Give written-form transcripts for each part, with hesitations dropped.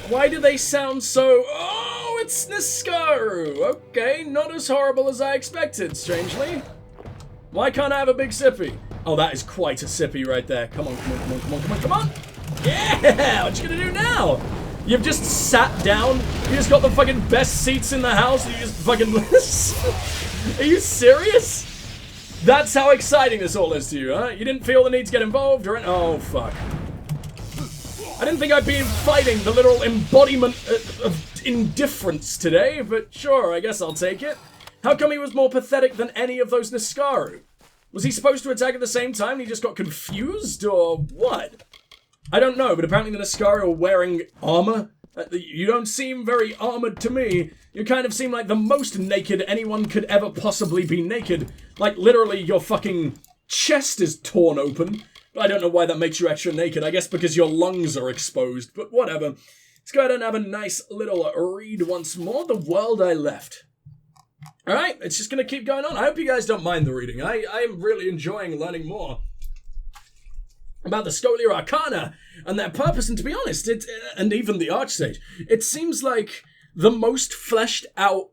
Why do they sound so... Oh, it's Niskaru! Okay, not as horrible as I expected, strangely. Why can't I have a big sippy? Oh, that is quite a sippy right there. Come on, come on, come on, come on, come on, come on! Yeah! What you gonna do now? You've just sat down? You just got the fucking best seats in the house and you just fucking... Are you serious? That's how exciting this all is to you, huh? You didn't feel the need to get involved or anything? Oh, fuck. I didn't think I'd be fighting the literal embodiment of indifference today, but sure, I guess I'll take it. How come he was more pathetic than any of those Niskaru? Was he supposed to attack at the same time and he just got confused, or what? I don't know, but apparently the Niskaru are wearing armor. You don't seem very armored to me. You kind of seem like the most naked anyone could ever possibly be naked. Like, literally, your fucking chest is torn open. I don't know why that makes you extra naked. I guess because your lungs are exposed, but whatever. Let's go ahead and have a nice little read once more. The World I Left. Alright, it's just going to keep going on. I hope you guys don't mind the reading. I am really enjoying learning more about the Scholia Arcana and their purpose, and to be honest, and even the Archsage, it seems like the most fleshed out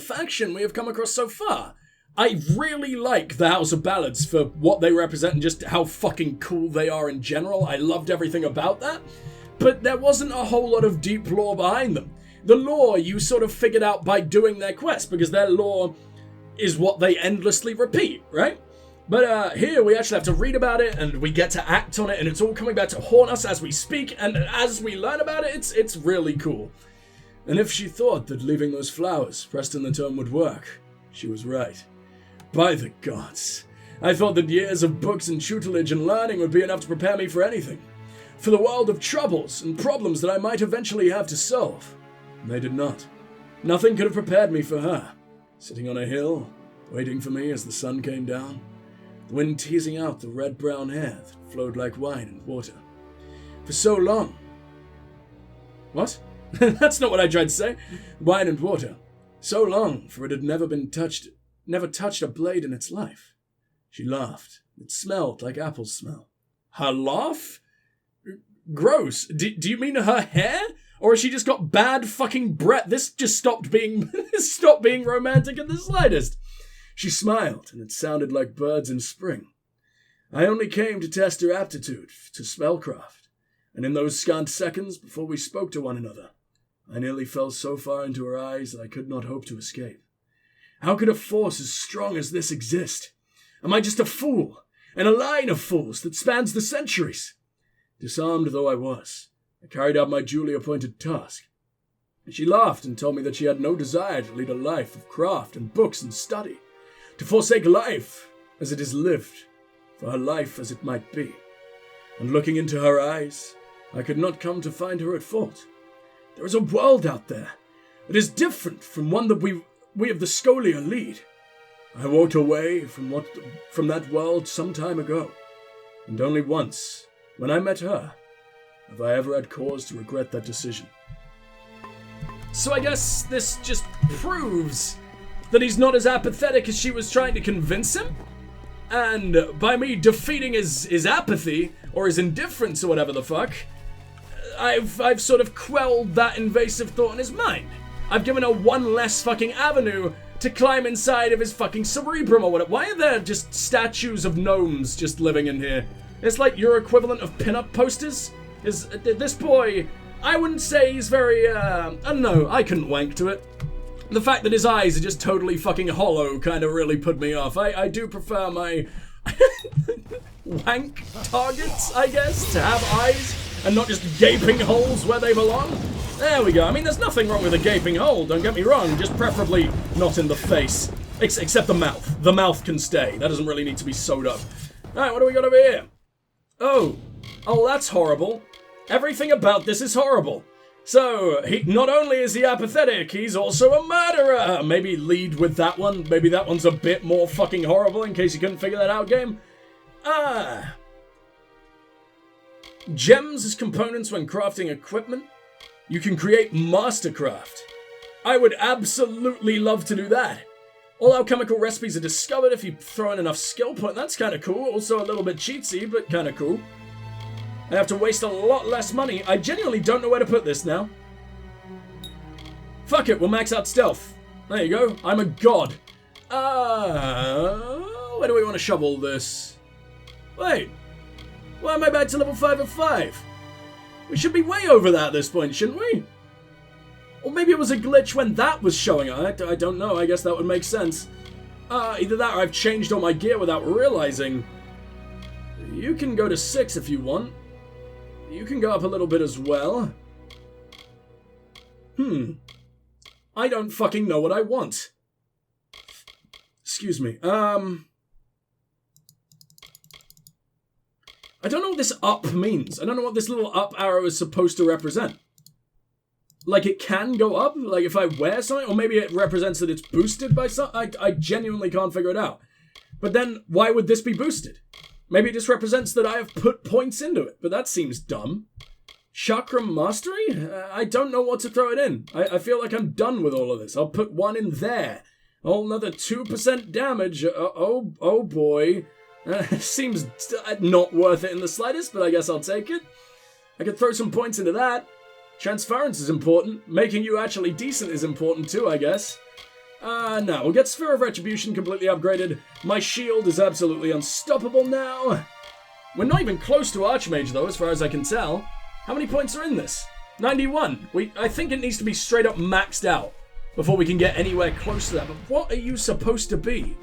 faction we have come across so far. I really like the House of Ballads for what they represent and just how fucking cool they are in general. I loved everything about that, but there wasn't a whole lot of deep lore behind them. The lore you sort of figured out by doing their quest, because their lore is what they endlessly repeat, right? But here we actually have to read about it, and we get to act on it, and it's all coming back to haunt us as we speak, and as we learn about it, it's really cool. And if she thought that leaving those flowers pressed in the tome would work, she was right. By the gods, I thought that years of books and tutelage and learning would be enough to prepare me for anything. For the world of troubles and problems that I might eventually have to solve. They did not. Nothing could have prepared me for her. Sitting on a hill, waiting for me as the sun came down. The wind teasing out the red-brown hair that flowed like wine and water. For so long... What? That's not what I tried to say. Wine and water. So long, for it had never touched a blade in its life. She laughed. It smelled like apples smell. Her laugh? Gross. Do you mean her hair? Or has she just got bad fucking breath? This just stopped being romantic in the slightest. She smiled, and it sounded like birds in spring. I only came to test her aptitude to spellcraft, and in those scant seconds before we spoke to one another, I nearly fell so far into her eyes that I could not hope to escape. How could a force as strong as this exist? Am I just a fool, in a line of fools that spans the centuries? Disarmed though I was, I carried out my duly appointed task. And she laughed and told me that she had no desire to lead a life of craft and books and study, to forsake life as it is lived, for her life as it might be. And looking into her eyes, I could not come to find her at fault. There is a world out there that is different from one that we of the Scholia lead. I walked away from that world some time ago, and only once, when I met her, have I ever had cause to regret that decision. So I guess this just proves that he's not as apathetic as she was trying to convince him? And by me defeating his apathy, or his indifference, or whatever the fuck, I've sort of quelled that invasive thought in his mind. I've given her one less fucking avenue to climb inside of his fucking cerebrum or whatever. Why are there just statues of gnomes just living in here? It's like your equivalent of pin-up posters? This boy, I wouldn't say he's very, I don't know, I couldn't wank to it. The fact that his eyes are just totally fucking hollow kind of really put me off. I do prefer my wank targets, I guess, to have eyes and not just gaping holes where they belong. There we go. I mean, there's nothing wrong with a gaping hole, don't get me wrong, just preferably not in the face. Except the mouth. The mouth can stay. That doesn't really need to be sewed up. Alright, what do we got over here? Oh, that's horrible. Everything about this is horrible. So, not only is he apathetic, he's also a murderer! Maybe lead with that one. Maybe that one's a bit more fucking horrible in case you couldn't figure that out, game. Gems as components when crafting equipment. You can create mastercraft. I would absolutely love to do that. All alchemical recipes are discovered if you throw in enough skill point. That's kind of cool. Also a little bit cheatsy, but kind of cool. I have to waste a lot less money. I genuinely don't know where to put this now. Fuck it, we'll max out stealth. There you go. I'm a god. Where do we want to shovel this? Wait. Why am I back to level 5 of 5? We should be way over that at this point, shouldn't we? Or maybe it was a glitch when that was showing. I don't know. I guess that would make sense. Either that or I've changed all my gear without realizing. You can go to 6 if you want. You can go up a little bit as well. I don't fucking know what I want. Excuse me. I don't know what this up means. I don't know what this little up arrow is supposed to represent. Like, it can go up? Like, if I wear something? Or maybe it represents that it's boosted by something? I genuinely can't figure it out. But then, why would this be boosted? Maybe it just represents that I have put points into it. But that seems dumb. Chakra Mastery? I don't know what to throw it in. I feel like I'm done with all of this. I'll put 1 in there. A whole another 2% damage. Oh boy. Seems not worth it in the slightest, but I guess I'll take it. I could throw some points into that. Transference is important. Making you actually decent is important too, I guess. No, we'll get Sphere of Retribution completely upgraded. My shield is absolutely unstoppable now. We're not even close to Archmage though, as far as I can tell. How many points are in this? 91. I think it needs to be straight up maxed out before we can get anywhere close to that. But what are you supposed to be?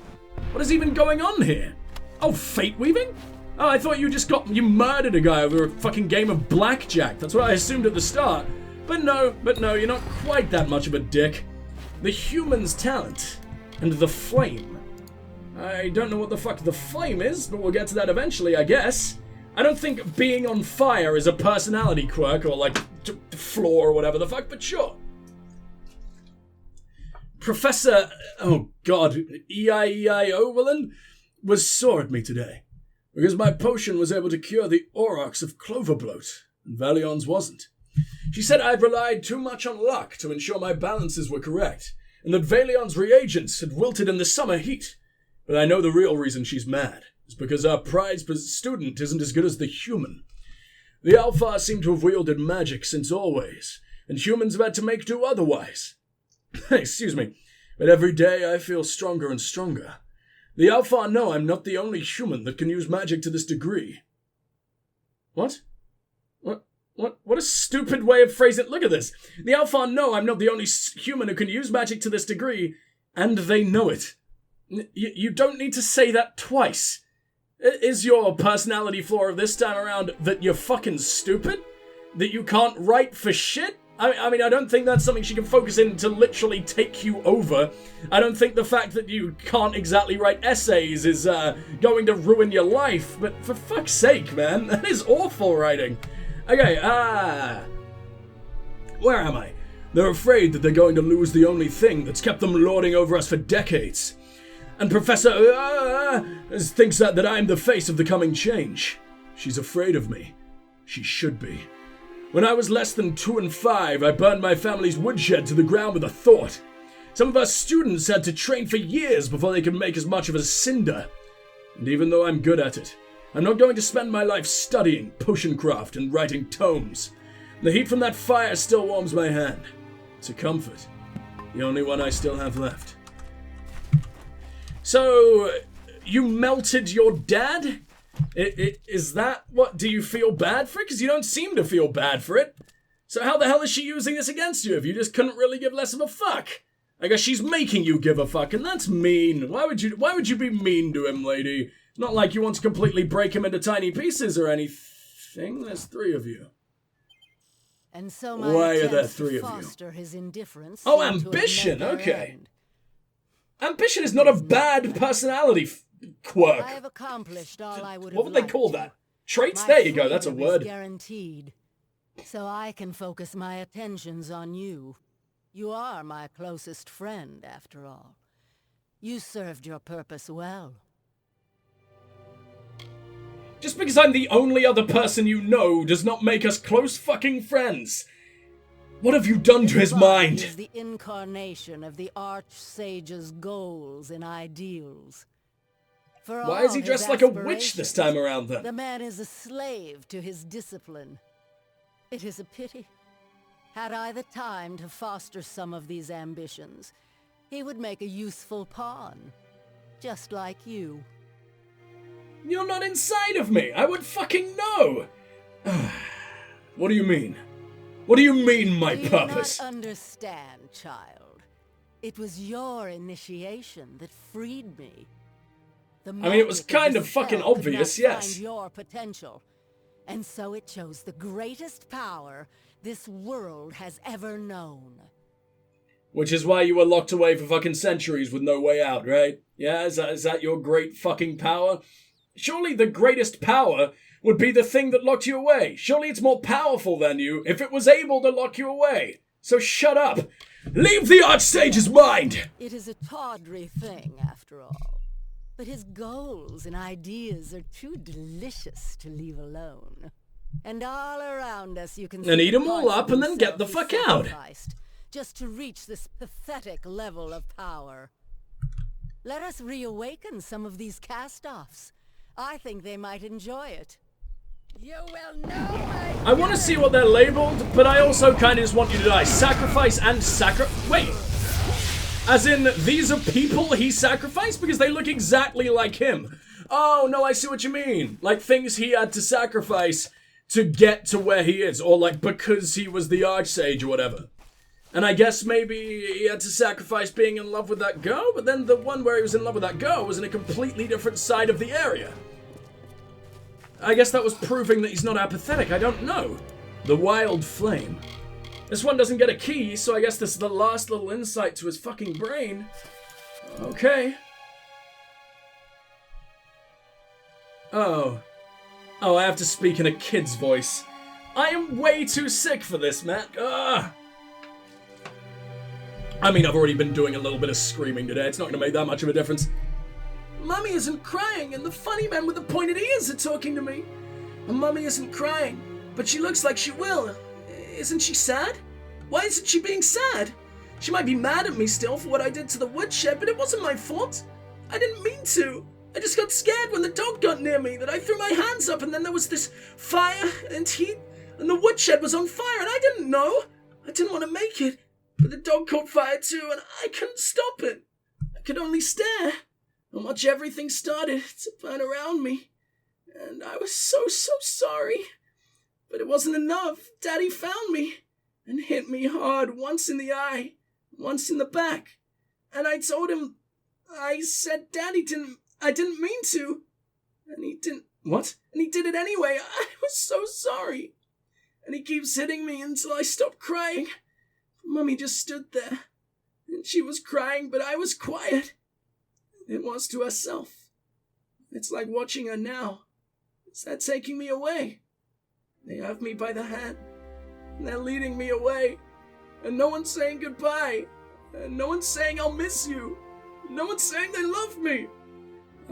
What is even going on here? Oh, Fate Weaving? Oh, I thought you murdered a guy over a fucking game of blackjack. That's what I assumed at the start. But no, you're not quite that much of a dick. The human's talent. And the flame. I don't know what the fuck the flame is, but we'll get to that eventually, I guess. I don't think being on fire is a personality quirk or like flaw or whatever the fuck, but sure. Professor, oh god, Eiovelin was sore at me today. Because my potion was able to cure the aurochs of Cloverbloat, and Valion's wasn't. She said I'd relied too much on luck to ensure my balances were correct, and that Valion's reagents had wilted in the summer heat. But I know the real reason she's mad is because our prized student isn't as good as the human. The Lljosalfar seem to have wielded magic since always, and humans have had to make do otherwise. Excuse me, but every day I feel stronger and stronger. The Lljosalfar know I'm not the only human that can use magic to this degree. What? What a stupid way of phrasing it. Look at this. The Lljosalfar know I'm not the only human who can use magic to this degree, and they know it. You don't need to say that twice. Is your personality flaw of this time around that you're fucking stupid? That you can't write for shit? I mean, I don't think that's something she can focus in to literally take you over. I don't think the fact that you can't exactly write essays is going to ruin your life. But for fuck's sake, man, that is awful writing. Okay, where am I? They're afraid that they're going to lose the only thing that's kept them lording over us for decades. And Professor thinks that I'm the face of the coming change. She's afraid of me. She should be. When I was less than 2 and 5, I burned my family's woodshed to the ground with a thought. Some of our students had to train for years before they could make as much of a cinder. And even though I'm good at it, I'm not going to spend my life studying potioncraft and writing tomes. The heat from that fire still warms my hand. It's a comfort. The only one I still have left. So, you melted your dad? Is that what? Do you feel bad for it? Because you don't seem to feel bad for it. So how the hell is she using this against you if you just couldn't really give less of a fuck? I guess she's making you give a fuck, and that's mean. Why would you be mean to him, lady? It's not like you want to completely break him into tiny pieces or anything. There's 3 of you. And so why are there 3 of you? His indifference oh, ambition. Okay. Ambition is not a bad personality quirk. I have accomplished all I would have what would they call that? Traits? There you go, that's a word. Guaranteed. So I can focus my attentions on you. You are my closest friend, after all. You served your purpose well. Just because I'm the only other person you know does not make us close fucking friends. What have you done to his mind? Is the incarnation of the Archsage's goals and ideals. For Why is he all dressed his like a witch this time around the then? man is a slave to his discipline. It is a pity. Had I the time to foster some of these ambitions, he would make a useful pawn. Just like you. You're not inside of me. I would fucking know. What do you mean? What do you mean, my purpose? Do you not understand, child? It was your initiation that freed me. I mean, it was kind of fucking obvious, yes. Find your potential, and so it chose the greatest power this world has ever known. Which is why you were locked away for fucking centuries with no way out, right? Yeah, is that your great fucking power? Surely the greatest power would be the thing that locked you away. Surely it's more powerful than you if it was able to lock you away. So shut up. Leave the Archsage's mind! It is a tawdry thing, after all. But his goals and ideas are too delicious to leave alone. And all around us you can and see eat them all up and then get the fuck out. Just to reach this pathetic level of power. Let us reawaken some of these cast-offs. I think they might enjoy it. You will know. I want to see what they're labeled, but I also kind of just want you to die. Sacrifice and wait. As in, these are people he sacrificed? Because they look exactly like him. Oh, no, I see what you mean. Like things he had to sacrifice to get to where he is. Or like because he was the Archsage or whatever. And I guess maybe he had to sacrifice being in love with that girl, but then the one where he was in love with that girl was in a completely different side of the area. I guess that was proving that he's not apathetic, I don't know. The Wild Flame. This one doesn't get a key, so I guess this is the last little insight to his fucking brain. Okay. Oh, I have to speak in a kid's voice. I am way too sick for this, Matt. Ugh. I mean, I've already been doing a little bit of screaming today. It's not going to make that much of a difference. Mummy isn't crying, and the funny man with the pointed ears are talking to me. And Mummy isn't crying, but she looks like she will. Isn't she sad? Why isn't she being sad? She might be mad at me still for what I did to the woodshed, but it wasn't my fault. I didn't mean to. I just got scared when the dog got near me, that I threw my hands up, and then there was this fire and heat, and the woodshed was on fire, and I didn't know. I didn't want to make it, but the dog caught fire too, and I couldn't stop it. I could only stare and watch everything started to burn around me. And I was so sorry. But it wasn't enough. Daddy found me and hit me hard, once in the eye, once in the back. And I told him, I said I didn't mean to. And he didn't, what? And he did it anyway. I was so sorry. And he keeps hitting me until I stop crying. Mummy just stood there. And she was crying, but I was quiet. It was to herself. It's like watching her now. It's that taking me away. They have me by the hand, and they're leading me away. And no one's saying goodbye. And no one's saying I'll miss you. No one's saying they love me.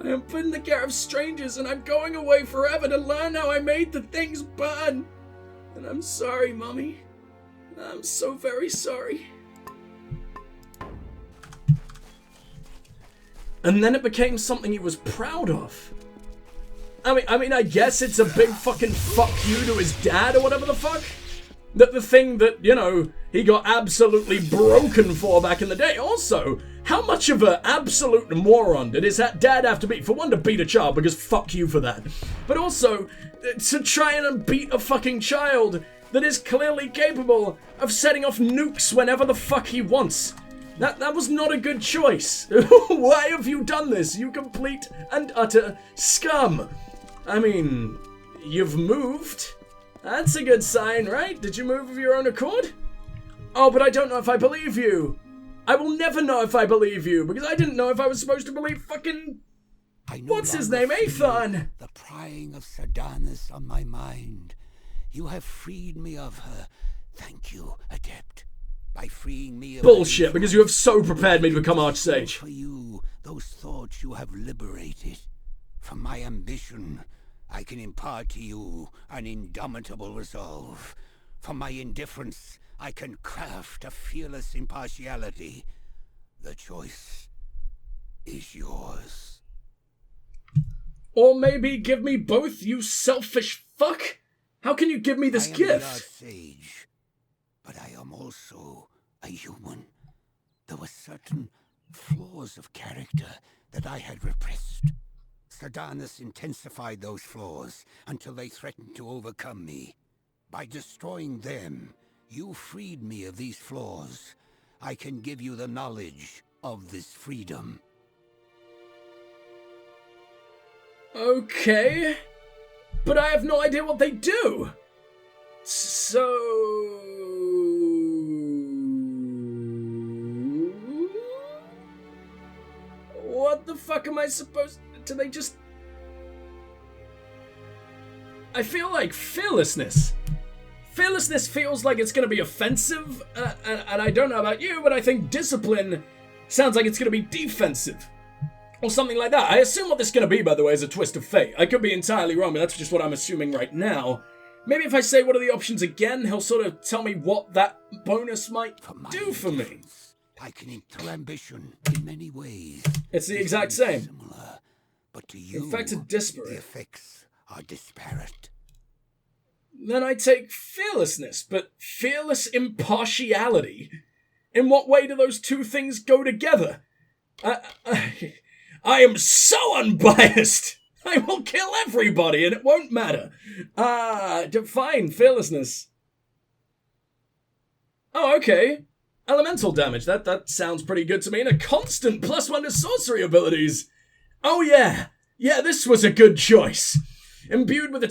I am put in the care of strangers, and I'm going away forever to learn how I made the things burn. And I'm sorry, Mummy. I'm so very sorry. And then it became something he was proud of. I mean, I guess it's a big fucking fuck you to his dad or whatever the fuck. That the thing that, you know, he got absolutely broken for back in the day. Also, how much of an absolute moron did his dad have to be? For one, to beat a child, because fuck you for that. But also, to try and beat a fucking child that is clearly capable of setting off nukes whenever the fuck he wants. That was not a good choice. Why have you done this, you complete and utter scum? I mean, you've moved. That's a good sign, right? Did you move of your own accord? Oh, but I don't know if I believe you. I will never know if I believe you, because I didn't know if I was supposed to believe fucking... What's his name? Aethon! The prying of Sardanis on my mind. You have freed me of her. Thank you, Adept. By freeing me of bullshit, because you have so prepared me to become Archsage. For you, those thoughts you have liberated. From my ambition, I can impart to you an indomitable resolve. From my indifference, I can craft a fearless impartiality. The choice is yours. Or maybe give me both, you selfish fuck? How can you give me this gift? I am the Archsage, but I am also a human. There were certain flaws of character that I had repressed. Sardanis intensified those flaws until they threatened to overcome me. By destroying them, you freed me of these flaws. I can give you the knowledge of this freedom. Okay, but I have no idea what they do. So... what the fuck am I supposed... do they just... I feel like fearlessness. Fearlessness feels like it's going to be offensive, and I don't know about you, but I think discipline sounds like it's going to be defensive. Or something like that. I assume what this is going to be, by the way, is a twist of fate. I could be entirely wrong, but that's just what I'm assuming right now. Maybe if I say what are the options again, he'll sort of tell me what that bonus might do for me. I can enter ambition in many ways. It's the exact same. Similar, but to you, Infected disparate. The effects are disparate. Then I take fearlessness, but fearless impartiality? In what way do those two things go together? I am so unbiased! I will kill everybody and it won't matter. Fine, fearlessness. Oh, okay. Elemental damage, that sounds pretty good to me, and a constant +1 to sorcery abilities. Oh yeah, this was a good choice. Imbued with the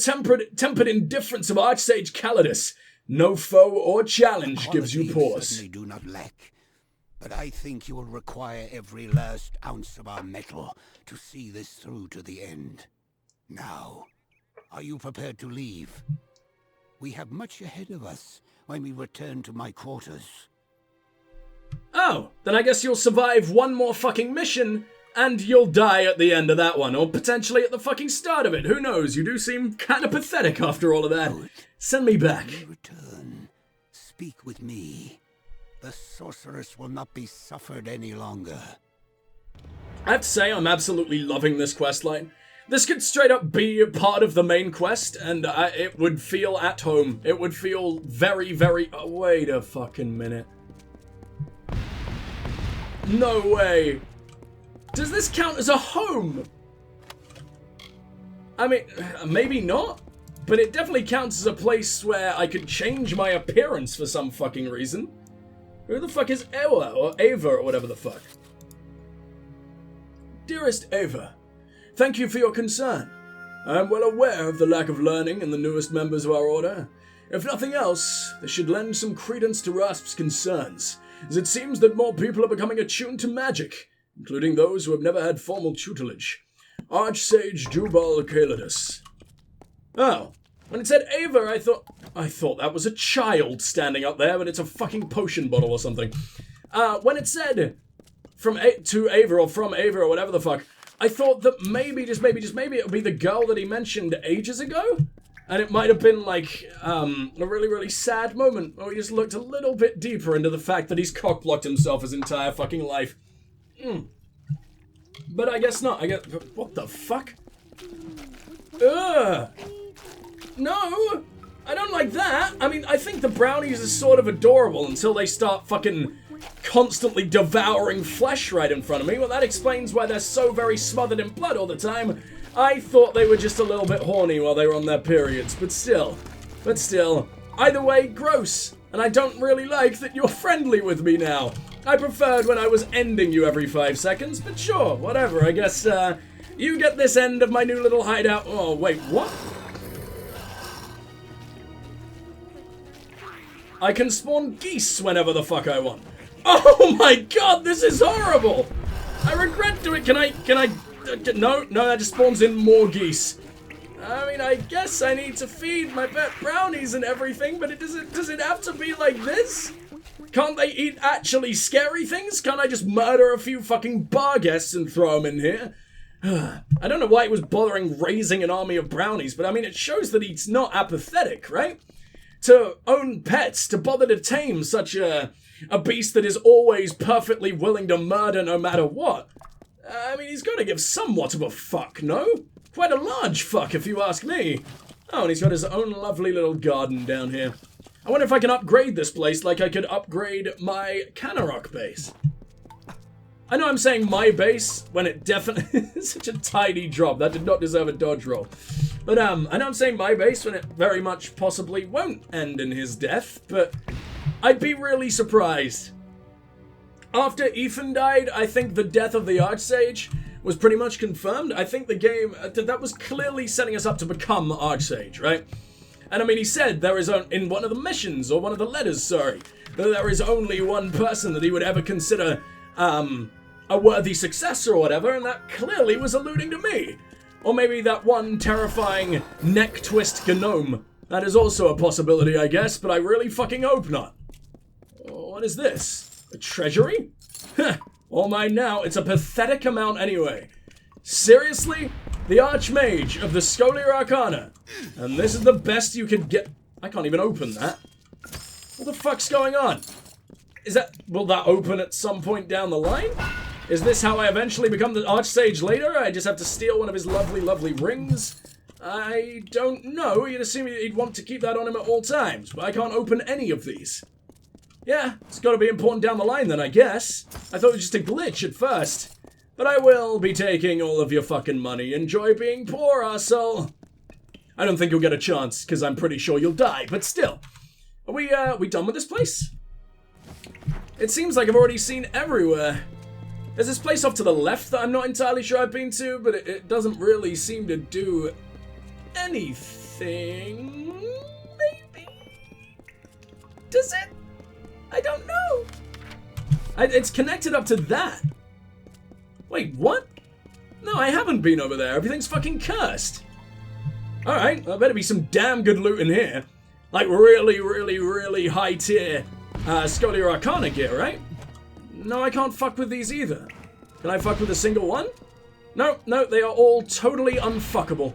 tempered indifference of Archsage Calidus, no foe or challenge gives you pause. Certainly do not lack. But I think you will require every last ounce of our metal to see this through to the end. Now, are you prepared to leave? We have much ahead of us when we return to my quarters. Oh, then I guess you'll survive one more fucking mission, and you'll die at the end of that one, or potentially at the fucking start of it. Who knows? You do seem kind of pathetic after all of that. Good. Send me back. When you return, speak with me. The sorceress will not be suffered any longer. I have to say, I'm absolutely loving this questline. This could straight up be a part of the main quest, and it would feel at home. It would feel very, very... oh, wait a fucking minute. No way. Does this count as a home? I mean, maybe not, but it definitely counts as a place where I could change my appearance for some fucking reason. Who the fuck is Eva, or Ava, or whatever the fuck? Dearest Ava, thank you for your concern. I am well aware of the lack of learning in the newest members of our order. If nothing else, this should lend some credence to Rasp's concerns, as it seems that more people are becoming attuned to magic, including those who have never had formal tutelage. Archsage Jubal Calidus. Oh, when it said Ava, I thought that was a child standing up there, but it's a fucking potion bottle or something. When it said to Ava or from Ava or whatever the fuck, I thought that maybe, just maybe it would be the girl that he mentioned ages ago, and it might have been like a really, really sad moment where we just looked a little bit deeper into the fact that he's cockblocked himself his entire fucking life. But I guess not. What the fuck? Ugh. No, I don't like that. I mean, I think the brownies are sort of adorable until they start fucking constantly devouring flesh right in front of me. Well, that explains why they're so very smothered in blood all the time. I thought they were just a little bit horny while they were on their periods, but still. Either way, gross. And I don't really like that you're friendly with me now. I preferred when I was ending you every 5 seconds, but sure, whatever. I guess, you get this end of my new little hideout. Oh, wait, what? I can spawn geese whenever the fuck I want. Oh my god, this is horrible! I regret doing it. Can I, no, that just spawns in more geese. I mean, I guess I need to feed my pet brownies and everything, but does it have to be like this? Can't they eat actually scary things? Can't I just murder a few fucking bar guests and throw them in here? I don't know why it was bothering raising an army of brownies, but I mean, it shows that he's not apathetic, right? To own pets, to bother to tame such a beast that is always perfectly willing to murder no matter what. I mean, he's got to give somewhat of a fuck, no? Quite a large fuck, if you ask me. Oh, and he's got his own lovely little garden down here. I wonder if I can upgrade this place like I could upgrade my Canarok base. I know I'm saying my base when it definitely is such a tiny drop. That did not deserve a dodge roll. But I know I'm saying my base when it very much possibly won't end in his death, but I'd be really surprised. After Ethan died, I think the death of the Archsage was pretty much confirmed. I think the game, that was clearly setting us up to become Archsage, right? And I mean, he said there is, in one of the missions, or one of the letters, sorry, that there is only one person that he would ever consider, a worthy successor or whatever, and that clearly was alluding to me. Or maybe that one terrifying neck twist gnome. That is also a possibility, I guess, but I really fucking hope not. What is this? A treasury? Heh, all mine now. It's a pathetic amount anyway. Seriously? The Archmage of the Scholar Arcana. And this is the best you could get. I can't even open that. What the fuck's going on? Will that open at some point down the line? Is this how I eventually become the Archsage later? I just have to steal one of his lovely, lovely rings? I don't know. You'd assume he'd want to keep that on him at all times, but I can't open any of these. Yeah, it's gotta be important down the line then, I guess. I thought it was just a glitch at first. But I will be taking all of your fucking money. Enjoy being poor, arsehole. I don't think you'll get a chance, because I'm pretty sure you'll die, but still. Are we done with this place? It seems like I've already seen everywhere. There's this place off to the left that I'm not entirely sure I've been to, but it doesn't really seem to do anything. Maybe? Does it? I don't know. It's connected up to that. Wait, what? No, I haven't been over there. Everything's fucking cursed. Alright, well, there better be some damn good loot in here. Like really, really, really high tier Scholar Arcana gear, right? No, I can't fuck with these either. Can I fuck with a single one? No, they are all totally unfuckable.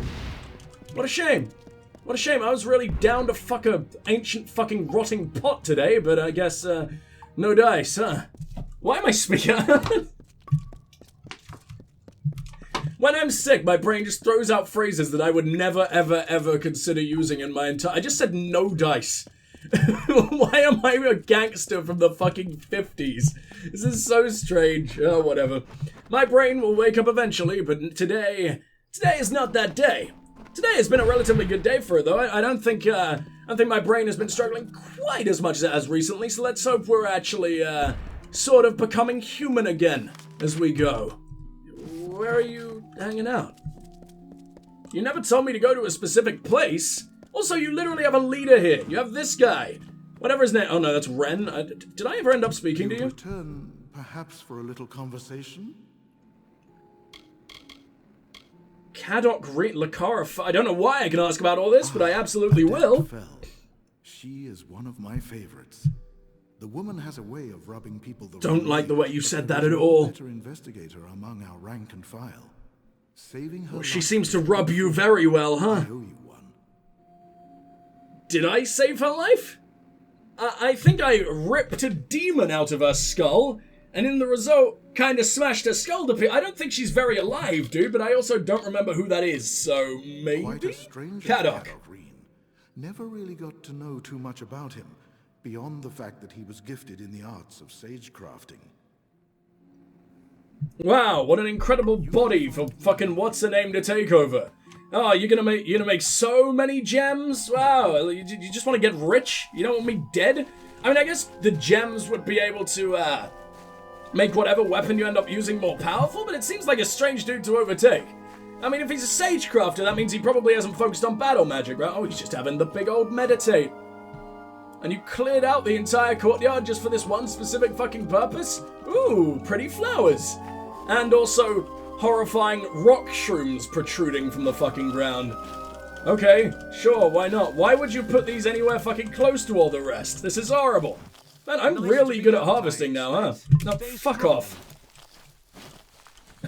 What a shame. What a shame. I was really down to fuck a ancient fucking rotting pot today, but I guess, no dice, huh? Why am I speaking? When I'm sick, my brain just throws out phrases that I would never, ever, ever consider using in my entire... I just said no dice. Why am I a gangster from the fucking 50s? This is so strange. Oh, whatever. My brain will wake up eventually, but today is not that day. Today has been a relatively good day for it, though. I don't think my brain has been struggling quite as much as it has recently, so let's hope we're actually, sort of becoming human again as we go. Where are you hanging out? You never told me to go to a specific place. Also, you literally have a leader here. You have this guy. Whatever his name... Oh, no, that's Ren. Did I ever end up speaking to you? Return, perhaps, for a little conversation? Kadok Lakara... I don't know why I can ask about all this, but I absolutely will. She is one of my favorites. The woman has a way of rubbing people the Don't like the way you said that at all. Better investigator among our rank and file. Saving her She seems to rub you very well, huh? I owe you one. Did I save her life? I think I ripped a demon out of her skull, and in the result, kind of smashed her skull to pieces. I don't think she's very alive, dude, but I also don't remember who that is, so maybe? Quite a stranger, Kadok. Never really got to know too much about him, beyond the fact that he was gifted in the arts of sage crafting. Wow, what an incredible body for fucking what's-her-name to take over. Oh, you're gonna make so many gems? Wow, you just want to get rich? You don't want me dead? I mean, I guess the gems would be able to, make whatever weapon you end up using more powerful, but it seems like a strange dude to overtake. I mean, if he's a sage crafter, that means he probably hasn't focused on battle magic, right? Oh, he's just having the big old meditate. And you cleared out the entire courtyard just for this one specific fucking purpose? Ooh, pretty flowers. And also horrifying rock shrooms protruding from the fucking ground. Okay, sure, why not? Why would you put these anywhere fucking close to all the rest? This is horrible. Man, I'm really good at harvesting now, huh? Now, fuck off.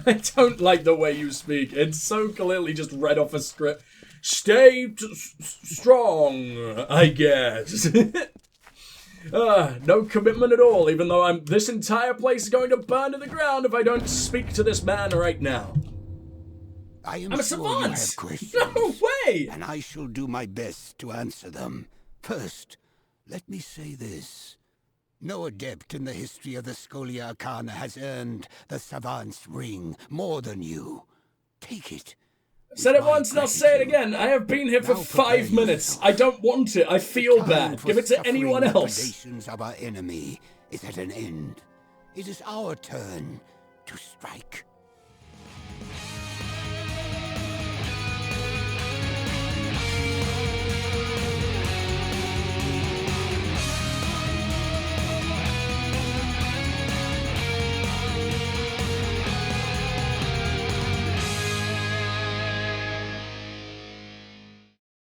I don't like the way you speak. It's so clearly just read off a script. Stay strong, I guess. No commitment at all, even though this entire place is going to burn to the ground if I don't speak to this man right now. I am I'm a sure you savant! have questions. No way! And I shall do my best to answer them. First, let me say this. No adept in the history of the Scholia Arcana has earned the Savant's Ring more than you. Take it. Said it once and I'll say it again. I have been here for 5 minutes. I don't want it. I feel bad. Give it to anyone else. The predations of our enemy is at an end. It is our turn to strike.